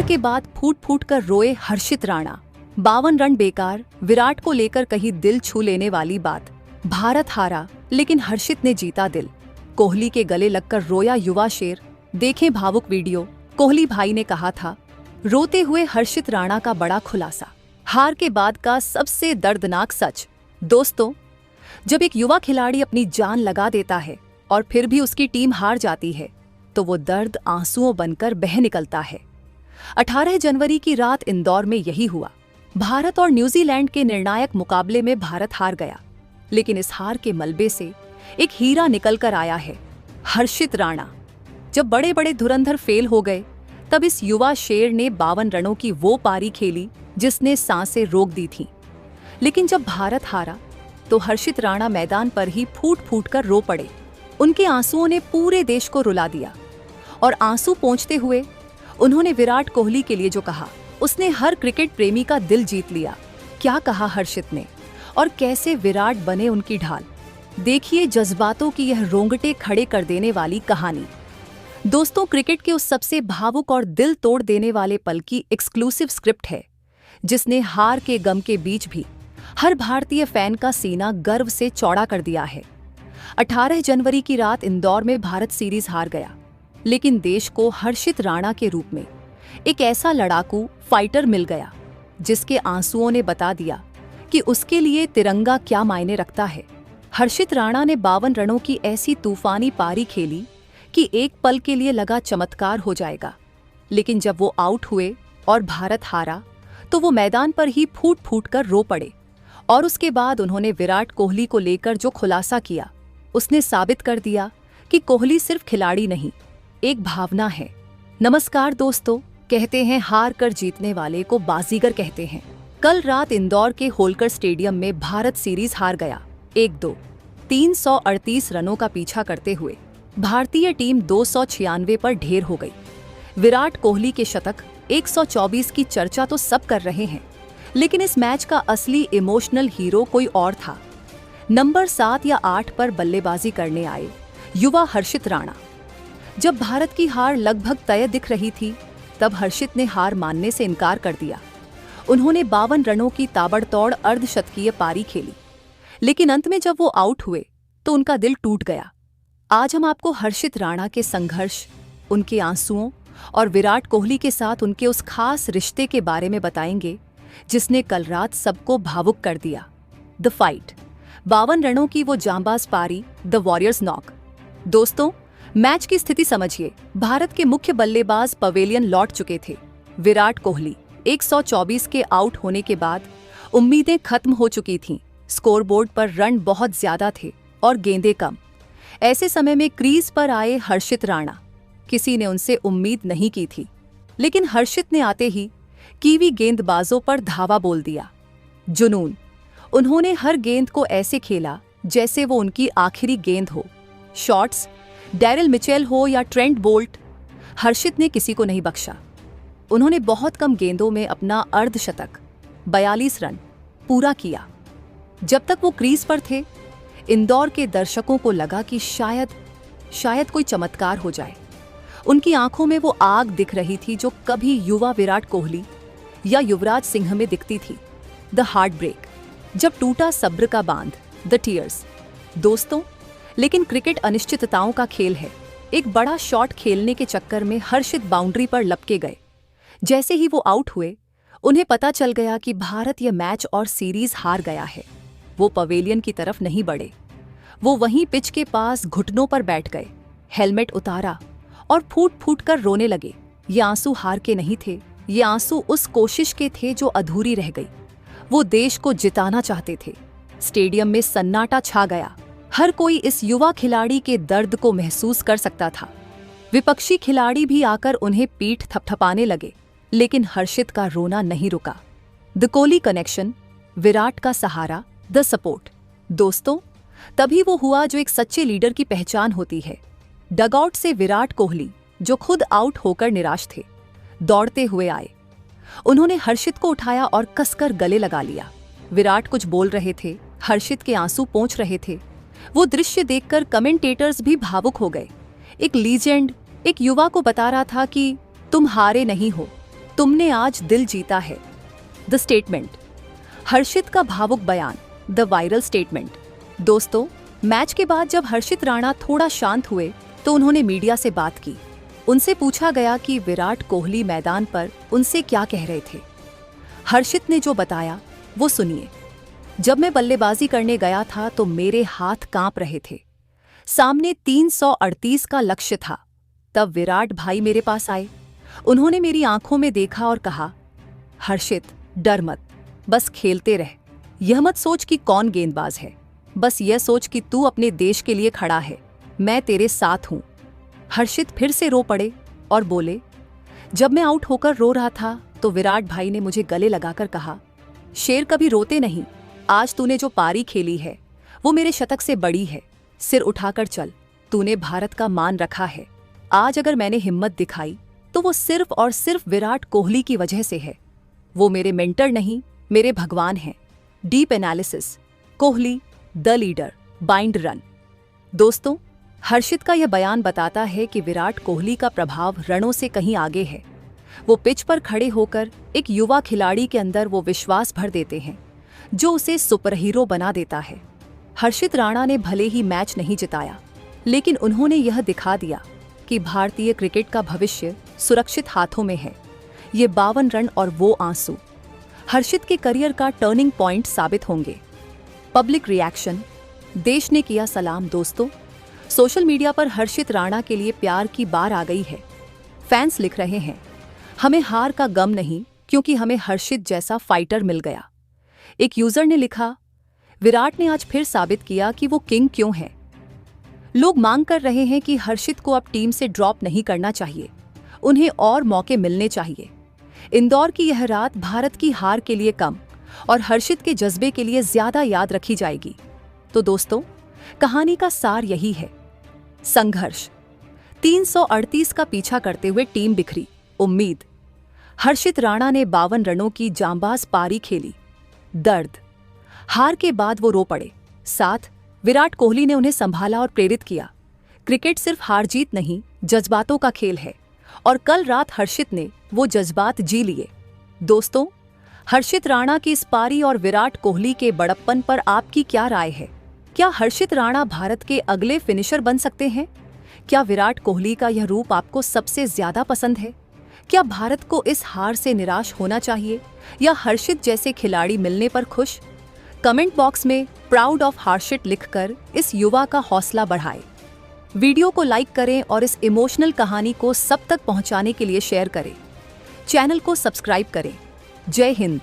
के बाद फूट फूट कर रोए हर्षित राणा। 52 रन बेकार, विराट को लेकर कही दिल छू लेने वाली बात। भारत हारा लेकिन हर्षित ने जीता दिल। कोहली के गले लगकर रोया युवा शेर। देखें भावुक वीडियो। कोहली भाई ने कहा था, रोते हुए हर्षित राणा का बड़ा खुलासा। हार के बाद का सबसे दर्दनाक सच। दोस्तों, जब एक युवा खिलाड़ी अपनी जान लगा देता है और फिर भी उसकी टीम हार जाती है तो वो दर्द आंसुओं बनकर बह निकलता है। 18 जनवरी की रात इंदौर में यही हुआ। भारत और न्यूजीलैंड के निर्णायक मुकाबले में भारत हार गया, लेकिन इस हार के मलबे से एक हीरा निकल कर आया है, हर्षित राणा। जब बड़े बड़े धुरंधर फेल हो गए तब इस युवा शेर ने 52 रनों की वो पारी खेली जिसने सांसें रोक दी थीं। लेकिन जब भारत हारा तो हर्षित राणा मैदान पर ही फूट फूट कर रो पड़े। उनके आंसुओं ने पूरे देश को रुला दिया और आंसू पोंछते हुए उन्होंने विराट कोहली के लिए जो कहा, उसने हर क्रिकेट प्रेमी का दिल जीत लिया। क्या कहा हर्षित ने और कैसे विराट बने उनकी ढाल। देखिए जज्बातों की यह रोंगटे खड़े कर देने वाली कहानी। दोस्तों, क्रिकेट के उस सबसे भावुक और दिल तोड़ देने वाले पल की एक्सक्लूसिव स्क्रिप्ट है जिसने हार के गम के बीच भी हर भारतीय फैन का सीना गर्व से चौड़ा कर दिया है। 18 जनवरी की रात इंदौर में भारत सीरीज हार गया, लेकिन देश को हर्षित राणा के रूप में एक ऐसा लड़ाकू फाइटर मिल गया जिसके आंसुओं ने बता दिया कि उसके लिए तिरंगा क्या मायने रखता है। हर्षित राणा ने 52 रनों की ऐसी तूफानी पारी खेली कि एक पल के लिए लगा चमत्कार हो जाएगा, लेकिन जब वो आउट हुए और भारत हारा तो वो मैदान पर ही फूट फूट कर रो पड़े। और उसके बाद उन्होंने विराट कोहली को लेकर जो खुलासा किया, उसने साबित कर दिया कि कोहली सिर्फ खिलाड़ी नहीं, एक भावना है। नमस्कार दोस्तों, कहते हैं हार कर जीतने वाले को बाजीगर कहते हैं। कल रात इंदौर के होलकर स्टेडियम में भारत सीरीज हार गया 1-2। 338 रनों का पीछा करते हुए भारतीय टीम 296 पर ढेर हो गई। विराट कोहली के शतक 124 की चर्चा तो सब कर रहे हैं, लेकिन इस मैच का असली इमोशनल हीरो कोई और था। नंबर 7 या 8 पर बल्लेबाजी करने आए युवा हर्षित राणा। जब भारत की हार लगभग तय दिख रही थी तब हर्षित ने हार मानने से इनकार कर दिया। उन्होंने 52 रनों की ताबड़तोड़ अर्धशतकीय पारी खेली, लेकिन अंत में जब वो आउट हुए तो उनका दिल टूट गया। आज हम आपको हर्षित राणा के संघर्ष, उनके आंसुओं और विराट कोहली के साथ उनके उस खास रिश्ते के बारे में बताएंगे जिसने कल रात सबको भावुक कर दिया। द फाइट, 52 रनों की वो जांबाज पारी, द वॉरियर्स नॉक। दोस्तों, मैच की स्थिति समझिए। भारत के मुख्य बल्लेबाज पवेलियन लौट चुके थे। विराट कोहली 124 के आउट होने के बाद उम्मीदें खत्म हो चुकी थीं। स्कोरबोर्ड पर रन बहुत ज्यादा थे और गेंदें कम। ऐसे समय में क्रीज पर आए हर्षित राणा। किसी ने उनसे उम्मीद नहीं की थी, लेकिन हर्षित ने आते ही कीवी गेंदबाजों पर धावा बोल दिया। जुनून। उन्होंने हर गेंद को ऐसे खेला जैसे वो उनकी आखिरी गेंद हो। शॉट्स, डैरिल मिचेल हो या ट्रेंट बोल्ट, हर्षित ने किसी को नहीं बख्शा। उन्होंने बहुत कम गेंदों में अपना अर्धशतक 42 रन पूरा किया। जब तक वो क्रीज पर थे, इंदौर के दर्शकों को लगा कि शायद कोई चमत्कार हो जाए। उनकी आंखों में वो आग दिख रही थी जो कभी युवा विराट कोहली या युवराज सिंह में दिखती थी। द हार्ट ब्रेक, जब टूटा सब्र का बांध, द टीयर्स। दोस्तों, लेकिन क्रिकेट अनिश्चितताओं का खेल है। एक बड़ा शॉट खेलने के चक्कर में हर्षित बाउंड्री पर लपके गए। जैसे ही वो आउट हुए, उन्हें पता चल गया कि भारत यह मैच और सीरीज हार गया है। वो पवेलियन की तरफ नहीं बढ़े। वो वहीं पिच के पास घुटनों पर बैठ गए, हेलमेट उतारा और फूट फूट कर रोने लगे। ये आंसू हार के नहीं थे, ये आंसू उस कोशिश के थे जो अधूरी रह गई। वो देश को जिताना चाहते थे। स्टेडियम में सन्नाटा छा गया। हर कोई इस युवा खिलाड़ी के दर्द को महसूस कर सकता था। विपक्षी खिलाड़ी भी आकर उन्हें पीठ थपथपाने लगे, लेकिन हर्षित का रोना नहीं रुका। द कोहली कनेक्शन, विराट का सहारा, द सपोर्ट। दोस्तों, तभी वो हुआ जो एक सच्चे लीडर की पहचान होती है। डगआउट से विराट कोहली, जो खुद आउट होकर निराश थे, दौड़ते हुए आए। उन्होंने हर्षित को उठाया और कसकर गले लगा लिया। विराट कुछ बोल रहे थे, हर्षित के आंसू पोंछ रहे थे। वो दृश्य देखकर कमेंटेटर्स भी भावुक हो गए। एक लीजेंड एक युवा को बता रहा था कि तुम हारे नहीं हो, तुमने आज दिल जीता है। The statement. हर्षित का भावुक बयान, द वायरल स्टेटमेंट। दोस्तों, मैच के बाद जब हर्षित राणा थोड़ा शांत हुए तो उन्होंने मीडिया से बात की। उनसे पूछा गया कि विराट कोहली मैदान पर उनसे क्या कह रहे थे। हर्षित ने जो बताया वो सुनिए। जब मैं बल्लेबाजी करने गया था तो मेरे हाथ कांप रहे थे। सामने 338 का लक्ष्य था। तब विराट भाई मेरे पास आए। उन्होंने मेरी आंखों में देखा और कहा, हर्षित डर मत, बस खेलते रह। यह मत सोच कि कौन गेंदबाज है, बस यह सोच कि तू अपने देश के लिए खड़ा है, मैं तेरे साथ हूं। हर्षित फिर से रो पड़े और बोले, जब मैं आउट होकर रो रहा था तो विराट भाई ने मुझे गले लगाकर कहा, शेर कभी रोते नहीं, आज तूने जो पारी खेली है वो मेरे शतक से बड़ी है। सिर उठाकर चल, तूने भारत का मान रखा है। आज अगर मैंने हिम्मत दिखाई तो वो सिर्फ और सिर्फ विराट कोहली की वजह से है। वो मेरे मेंटर नहीं, मेरे भगवान हैं। Deep analysis, Kohli the leader, bind run. दोस्तों, हर्षित का यह बयान बताता है कि विराट कोहली का प्रभाव रणों से कहीं आगे है। वो पिच पर खड़े होकर एक युवा खिलाड़ी के अंदर वो विश्वास भर देते हैं जो उसे सुपर हीरो बना देता है। हर्षित राणा ने भले ही मैच नहीं जिताया, लेकिन उन्होंने यह दिखा दिया कि भारतीय क्रिकेट का भविष्य सुरक्षित हाथों में है। ये 52 रन और वो आंसू हर्षित के करियर का टर्निंग पॉइंट साबित होंगे। पब्लिक रिएक्शन, देश ने किया सलाम। दोस्तों, सोशल मीडिया पर हर्षित राणा के लिए प्यार की बार आ गई है। फैंस लिख रहे हैं, हमें हार का गम नहीं क्योंकि हमें हर्षित जैसा फाइटर मिल गया। एक यूजर ने लिखा, विराट ने आज फिर साबित किया कि वो किंग क्यों है। लोग मांग कर रहे हैं कि हर्षित को अब टीम से ड्रॉप नहीं करना चाहिए, उन्हें और मौके मिलने चाहिए। इंदौर की यह रात भारत की हार के लिए कम और हर्षित के जज्बे के लिए ज्यादा याद रखी जाएगी। तो दोस्तों, कहानी का सार यही है, संघर्ष। 338 का पीछा करते हुए टीम बिखरी। उम्मीद, हर्षित राणा ने 52 रनों की जांबाज पारी खेली। दर्द, हार के बाद वो रो पड़े। साथ विराट कोहली ने उन्हें संभाला और प्रेरित किया। क्रिकेट सिर्फ हार जीत नहीं, जज्बातों का खेल है और कल रात हर्षित ने वो जज्बात जी लिए। दोस्तों, हर्षित राणा की इस पारी और विराट कोहली के बड़प्पन पर आपकी क्या राय है? क्या हर्षित राणा भारत के अगले फिनिशर बन सकते हैं? क्या विराट कोहली का यह रूप आपको सबसे ज्यादा पसंद है? क्या भारत को इस हार से निराश होना चाहिए या हर्षित जैसे खिलाड़ी मिलने पर खुश? कमेंट बॉक्स में प्राउड ऑफ हर्षित लिखकर इस युवा का हौसला बढ़ाएं। वीडियो को लाइक करें और इस इमोशनल कहानी को सब तक पहुंचाने के लिए शेयर करें। चैनल को सब्सक्राइब करें। जय हिंद।